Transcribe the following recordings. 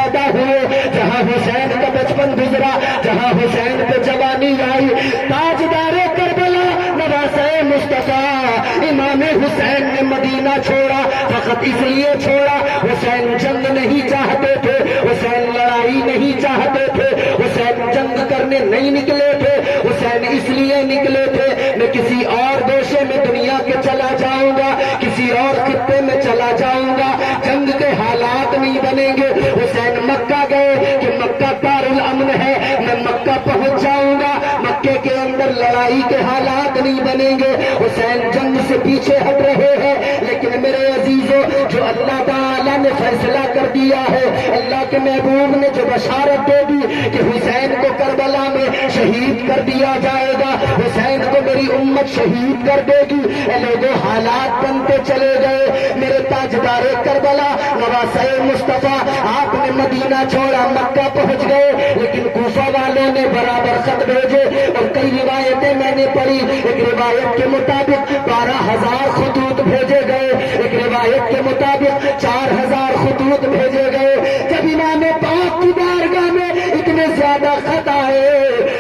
پیدا ہوئے، جہاں حسین کا بچپن گزرا، جہاں حسین پہ جوانی آئی، تاجدار کربلا نواسہ مصطفیٰ امام حسین نے مدینہ چھوڑا، فقط اس لیے چھوڑا، حسین جنگ نہیں چاہتے تھے، حسین لڑائی نہیں چاہتے تھے، حسین جنگ کرنے نہیں نکلے تھے، حسین اس لیے نکلے تھے میں کسی اور گوشے میں دنیا کے چلا جاؤں گا، کسی اور خطے میں چلا جاؤں گا، جنگ کے حالات نہیں بنیں گے۔ حسین مکہ گئے کہ مکہ دارالامن ہے، میں مکہ پہنچ جاؤں گا، مکے کے اندر لڑائی کے حالات نہیں بنیں گے۔ حسین جنگ سے پیچھے ہٹ رہے ہیں، لیکن میرے عزیزوں جو اللہ تعالیٰ نے فیصلہ کر دیا ہے، اللہ کے محبوب نے جو بشارت دے دی کہ حسین کو کربلا میں شہید کر دیا جائے گا، حسین کو میری امت شہید کر دے گی، اے لوگوں حالات بنتے چلے گئے۔ میرے تاجدار کربلا نواسہ مصطفیٰ آپ نے مدینہ چھوڑا، مکہ پہنچ گئے، لیکن کوفہ والوں نے برابر خط بھیجے، اور کئی روایتیں میں نے پڑھی، ایک روایت کے مطابق 12,000 خطوط بھیجے گئے، ایک روایت کے مطابق 4,000 خطوط بھیجے گئے۔ جب امام پاک کی بارگاہ میں اتنے زیادہ خط آئے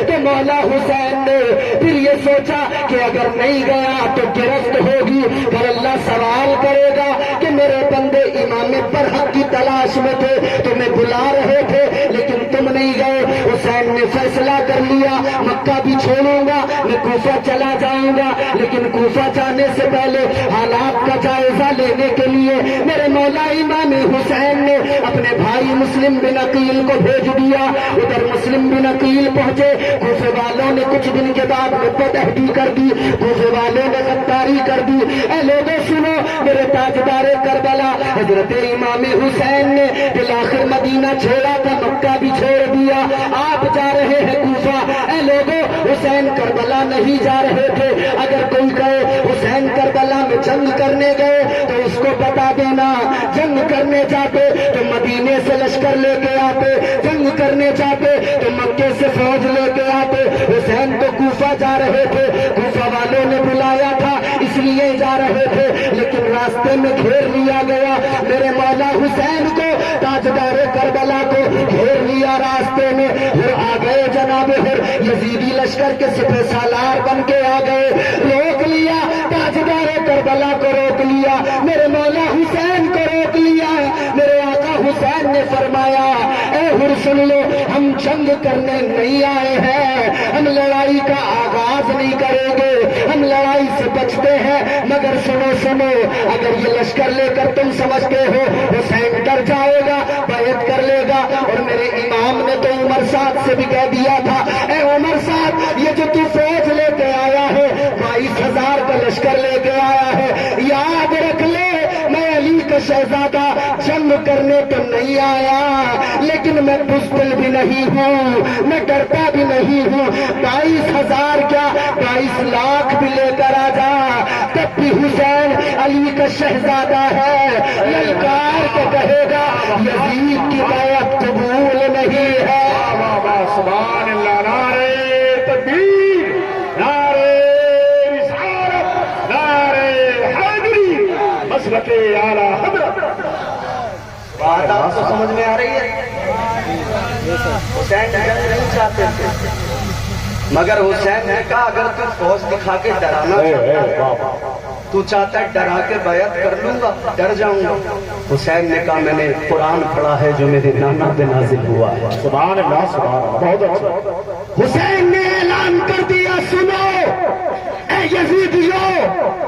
تو مولا حسین نے پھر یہ سوچا کہ اگر نہیں گیا تو گرفت ہوگی، پھر اللہ سوال کرے گا کہ میرے بندے امام برحق کی تلاش میں تھے، تمہیں بلا رہے تھے لیکن تم نہیں گئے۔ حسین نے فیصلہ کر لیا مکہ بھی چھوڑوں گا، میں کوفہ چلا جاؤں گا، لیکن کوفہ جانے سے پہلے حالات کا جائزہ لینے کے لیے میرے مولا امام حسین نے اپنے بھائی مسلم بن عقیل کو بھیج دیا۔ ادھر مسلم بن عقیل پہنچے، کوفے والوں نے کچھ دن کے بعد مدت عہدی کر دی، کوفے والوں نے غداری کر دی۔ اے لوگوں سنو، میرے تاجدار کربلا حضرت امام حسین نے بالآخر مدینہ چھوڑا تھا، مکہ بھی چھوڑ دیا، آپ جا رہے ہیں کوفہ۔ اے لوگوں حسین کربلا نہیں جا رہے تھے، اگر کوئی کہے حسین کربلا میں جنگ کرنے گئے تو اس کو بتا دینا، جنگ کرنے جاتے تو مدینے سے لشکر لے کے آتے، جنگ کرنے جاتے تو مکے سے فوج لے کے آتے۔ حسین تو کوفہ جا رہے تھے، کوفہ والوں نے بلایا تھا اس لیے جا رہے تھے، لیکن راستے میں گھیر لیا گیا۔ میرے مولا حسین کو تاجدار کربلا کو گھیر لیا راستے میں، پھر آ گئے جناب، پھر یزیدی لشکر کے سپہ سالار بن کے آ گئے، روک لیا تاجدار کربلا کو، روک لیا میرے مولا حسین کو، روک لیا۔ میرے آقا حسین نے فرمایا اے حر سن لو، ہم جنگ کرنے نہیں آئے ہیں، ہم لڑائی کا آغاز نہیں کریں گے، ہم لڑائی سے بچتے ہیں، مگر سنو سنو، اگر یہ لشکر لے کر تم سمجھتے ہو حسین ڈر جائے گا، بیعت کر لے گا، اور میرے امام نے تو عمر صاحب سے بھی کہہ دیا تھا اے عمر صاحب یہ جو تو فوج لے کے آیا ہے 22,000 کا لشکر لے کے آیا ہے، یاد رکھ لے میں علی کا شہزادہ جنگ کرنے تو نہیں آیا، لیکن میں بزدل بھی نہیں ہوں، میں ڈرتا بھی نہیں ہوں، 22,000 کیا 22 لاکھ بھی لے کر آ جا، تب بھی حسین علی کا شہزادہ ہے، للکار کے کہے گا یزید کی بیعت قبول نہیں ہے۔ سبحان اللہ، نعرے تکبیر، نعرے رسالت، نعرے حیدری، مسلک اعلیٰ حضرت۔ بات آپ کو سمجھ میں آ رہی ہے؟ حسین جنگ نہیں چاہتے تھے، مگر حسین نے کہا اگر تو فوج دکھا کے ڈرانا چاہتا ہے، تو چاہتا ہے ڈرا کے بیعت کر لوں گا، ڈر جاؤں گا۔ حسین نے کہا میں نے قرآن پڑھا ہے جو میرے نانا پہ نازل ہوا ہے۔ سبحان اللہ، سبحان اللہ، بہت اچھا۔ حسین نے اعلان کر دیا سنو اے یزیدیو،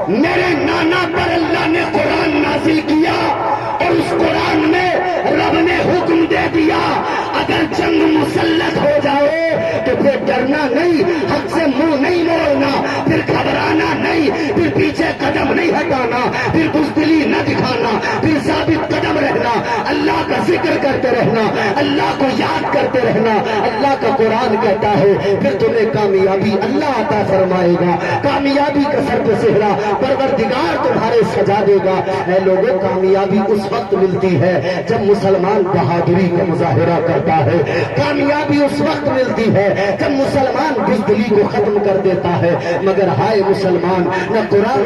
میرے نانا پر اللہ نے قرآن نازل کیا، اور اس قرآن میں رب نے حکم دے دیا اگر جنگ مسلط ہو جائے تو پھر ڈرنا نہیں، حق سے منہ نہیں موڑنا، پھر گھبرانا نہیں، پھر پیچھے قدم نہیں ہٹانا، پھر بزدلی نہ دکھانا، پھر ثابت قدم رہنا، اللہ کا ذکر کرتے رہنا، اللہ کو یاد کرتے رہنا۔ اللہ کا قرآن کہتا ہے پھر تمہیں کامیابی اللہ عطا فرمائے گا، کامیابی کا سر پہ سہرا پروردگار تمہارے سجا دے گا۔ اے لوگوں کامیابی اس وقت ملتی ہے جب مسلمان بہادری کا مظاہرہ کرتا ہے، کامیابی اس وقت ملتی ہے جب مسلمان بزدلی کو ختم کر دیتا ہے۔ مگر ہائے مسلمان، نہ قرآن